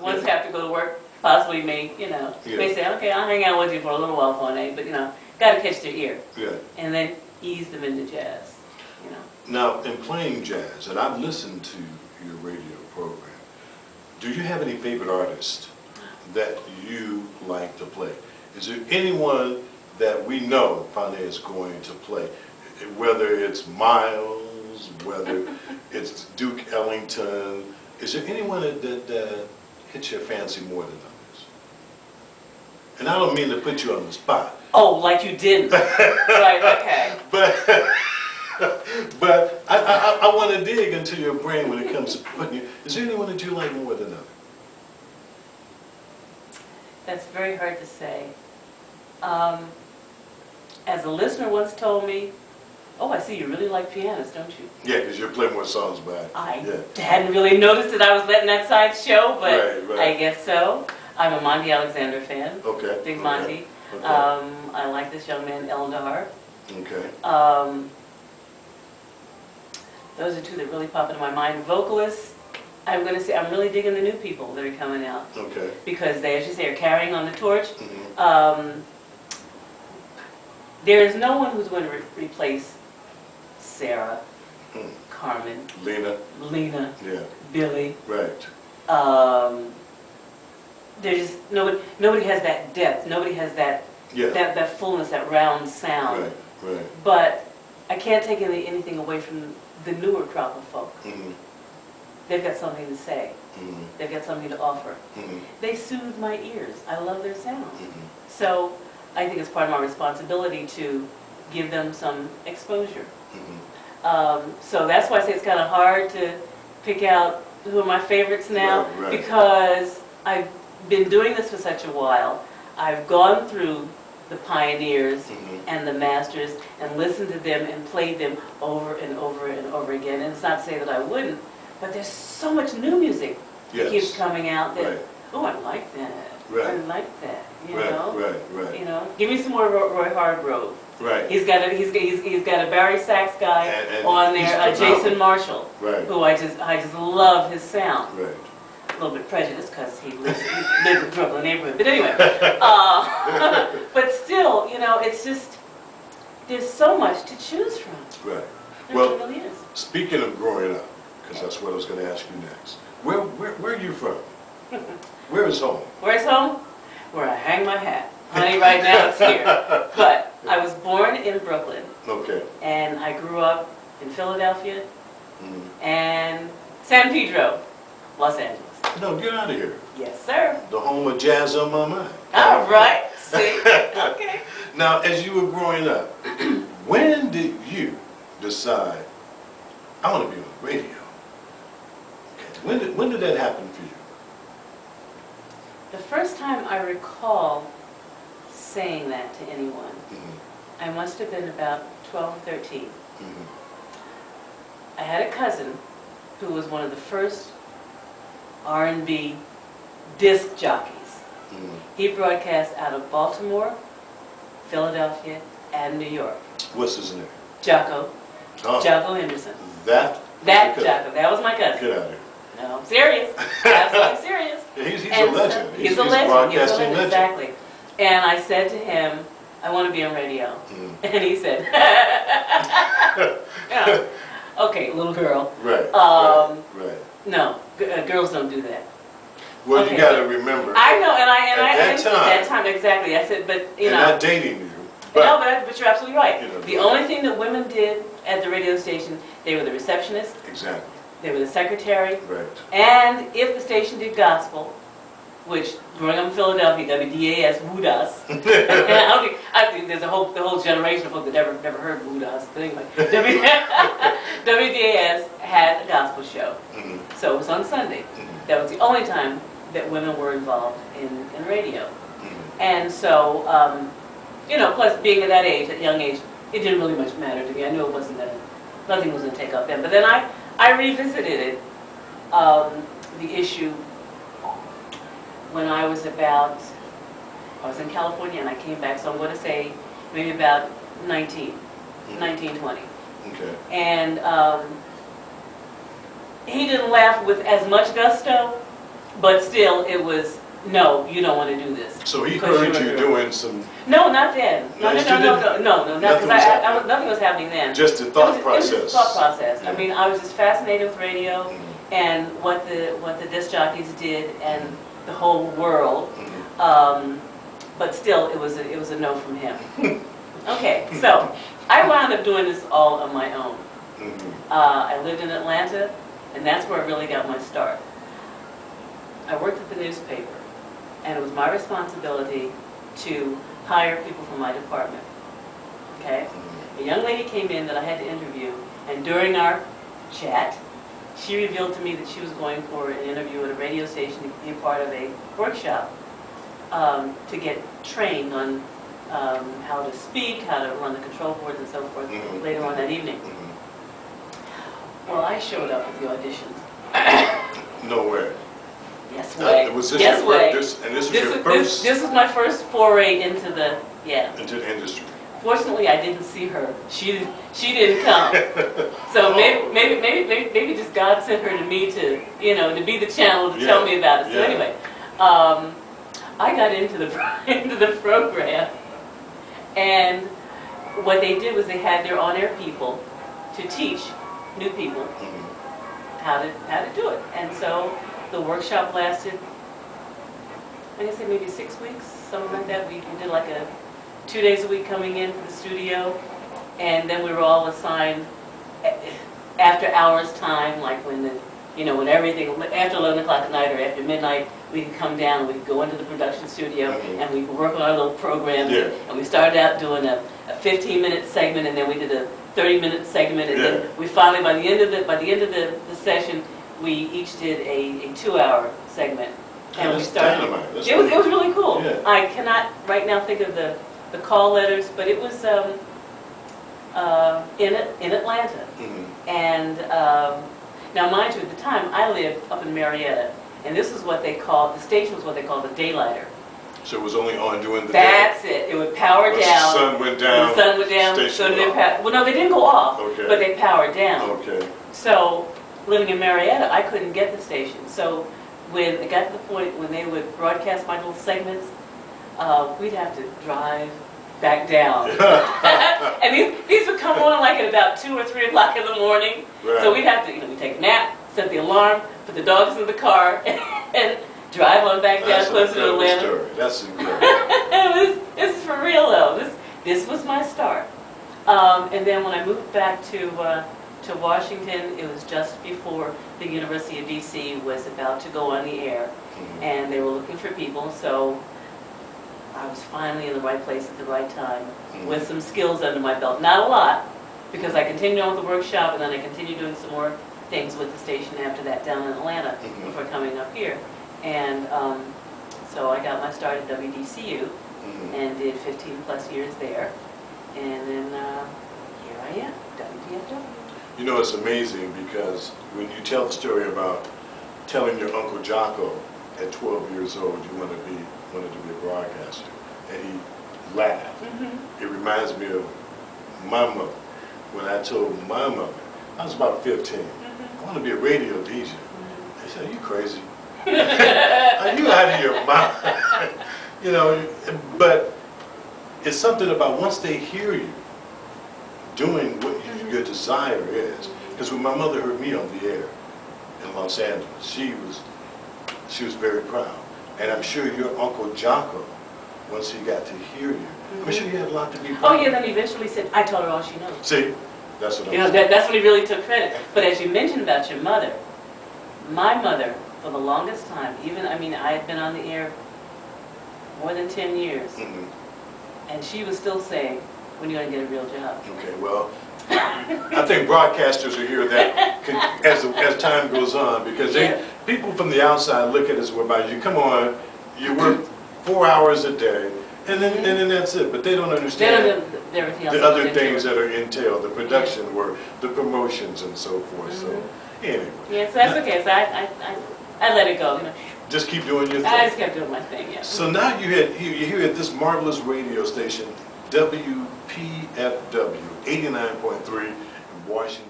The ones who have to go to work possibly may, may say, okay, I'll hang out with you for a little while, Faunee, but got to catch their ear. Yeah. And then ease them into jazz, Now, in playing jazz, and I've listened to your radio program, do you have any favorite artists that you like to play? Is there anyone that we know Faunee is going to play? Whether it's Miles, whether it's Duke Ellington, is there anyone that hits your fancy more than others? And I don't mean to put you on the spot. Oh, like you didn't. Right, okay. But I want to dig into your brain when it comes to putting you. Is there anyone that you like more than others? That's very hard to say. As a listener once told me, oh, I see you really like pianists, don't you? Yeah, because you play more songs by. I hadn't really noticed that I was letting that side show, but right. I guess so. I'm a Monty Alexander fan. Okay. Big Monty. Okay. I like this young man, Eldar. Okay. Those are two that really pop into my mind. Vocalists, I'm going to say I'm really digging the new people that are coming out. Okay. Because they, as you say, are carrying on the torch. Mm-hmm. There is no one who's going to replace Sarah, Carmen, Lena, yeah, Billy. right. There's just nobody has that depth. Nobody has that that fullness, that round sound. Right, right. But I can't take anything away from the newer crop of folk. Mm-hmm. They've got something to say. Mm-hmm. They've got something to offer. Mm-hmm. They soothe my ears. I love their sound. Mm-hmm. So I think it's part of my responsibility to give them some exposure. Mm-hmm. So that's why I say it's kind of hard to pick out who are my favorites now, right. because I've been doing this for such a while. I've gone through the pioneers and the masters and listened to them and played them over and over and over again. And it's not to say that I wouldn't, but there's so much new music that keeps coming out that, oh, I like that. I like that. You know? Right. You know, give me some more Roy Hargrove. Right. He's got a Barry Sachs guy and on there, Jason Marshall, who I just love his sound. Right. A little bit prejudiced because he lives in the Brooklyn neighborhood, but anyway. But still, it's just there's so much to choose from. Right. There really is. Speaking of growing up, because that's what I was going to ask you next. Where are you from? Where is home? Where's home? Where I hang my hat. Honey, right now it's here. But I was born in Brooklyn. Okay. And I grew up in Philadelphia and San Pedro, Los Angeles. No, get out of here. Yes, sir. The home of jazz on my mind. All right. See? Okay. Now, as you were growing up, when did you decide, I want to be on the radio? Okay. When did that happen for you? The first time I recall saying that to anyone, I must have been about 12 or 13. I had a cousin who was one of the first R&B disc jockeys. He broadcast out of Baltimore, Philadelphia, and New York. What's his name? Jocko. Oh. Jocko Henderson. That Jocko. That was my cousin. Get out of here. No, I'm serious. Absolutely serious. He's a legend. He's a legend. Broadcasting legend. Exactly. And I said to him, I want to be on radio. And he said, okay, little girl. Right. No, girls don't do that. Well, you got to remember. I know, at that time, exactly. I said, but and not dating you. But you're absolutely right. The only thing that women did at the radio station, they were the receptionist. Exactly. They were the secretary. Right. And if the station did gospel, which growing up in Philadelphia, WDAS, WUDAS. I think there's the whole generation of folk that never heard WUDAS. But anyway, WDAS had a gospel show. So it was on Sunday. That was the only time that women were involved in radio. And so, plus being at that age, at young age, it didn't really much matter to me. I knew it wasn't nothing was going to take up then. But then I revisited it, the issue, when I was in California and I came back, so I'm going to say maybe about 19, 20. Okay. And he didn't laugh with as much gusto But still, it was, no, you don't want to do this. So he because heard you're a you girl. doing some, No, not then. No, Nothing was happening. nothing was happening then. just the thought It was process. just thought process. Yeah. I mean, I was just fascinated with radio and what the disc jockeys did and the whole world. But still, it was a no from him. Okay, so I wound up doing this all on my own. I lived in Atlanta, and that's where I really got my start. I worked at the newspaper, and it was my responsibility to hire people from my department. Okay? A young lady came in that I had to interview, and during our chat, she revealed to me that she was going for an interview at a radio station to be a part of a workshop to get trained on how to speak, how to run the control boards and so forth later on that evening. Well, I showed up at the auditions. No way. Yes way. Was this yes your way. and this was your first This was my first foray into the into the industry. Fortunately, I didn't see her. She didn't come. So maybe just God sent her to me to to be the channel to tell me about it. So anyway, I got into the program, and what they did was they had their on-air people to teach new people how to do it. And so the workshop lasted, I guess maybe 6 weeks, something like that. We did like 2 days a week coming into the studio, and then we were all assigned after hours time, like when when everything, after 11 o'clock at night or after midnight, we could come down and we could go into the production studio and we could work on our little programs. And we started out doing a 15-minute segment, and then we did a 30-minute segment, and then we finally, by the end of the session, we each did a 2-hour segment. And we started. It was really cool. Yeah. I cannot right now think of the call letters, but it was in Atlanta. And now, mind you, at the time I lived up in Marietta, and this is what they called, the station was what they called a daylighter. So it was only on during the That's day? it. It would power down. The sun went down. The sun went down. Station So they off. well, no, they didn't go off, but they powered down. Okay. So living in Marietta, I couldn't get the station. So when it got to the point when they would broadcast my little segments, we'd have to drive back down. And these would come on like at about 2 or 3 o'clock in the morning. Right. So we'd have to, we'd take a nap, set the alarm, put the dogs in the car, and drive on back down closer to Atlanta. Story. That's incredible. This is for real though. This was my start. And then when I moved back to Washington, it was just before the University of DC was about to go on the air, and they were looking for people. So I was finally in the right place at the right time with some skills under my belt. Not a lot, because I continued on with the workshop, and then I continued doing some more things with the station after that down in Atlanta before coming up here. And so I got my start at WDCU and did 15 plus years there. And then here I am, WFPW. You know, it's amazing because when you tell the story about telling your Uncle Jocko at 12 years old you wanted to be a broadcaster, and he laughed. It reminds me of my mother. When I told my mother, I was about 15, I want to be a radio DJ. They said, "Are you crazy? Are you out of your mind?" But it's something about once they hear you doing what your desire is. Because when my mother heard me on the air in Los Angeles, she was very proud. And I'm sure your Uncle Jocko, once he got to hear you, I'm sure he had a lot to be proud of. Oh yeah, then he eventually said, "I told her all she knows." See, that's what I'm saying. That's when he really took credit. But as you mentioned about your mother, my mother, for the longest time, I had been on the air more than 10 years, and she was still saying, "When are you going to get a real job?" Okay, well, I think broadcasters will hear that as time goes on, because people from the outside look at us whereby you come on, you work 4 hours a day, and then that's it. But they don't understand the other things that are entailed, the production work, the promotions, and so forth. So anyway. Yeah, so that's okay. So I let it go. Just keep doing your thing. I just kept doing my thing. Yeah. So now you're here at this marvelous radio station, WPFW 89.3 in Washington.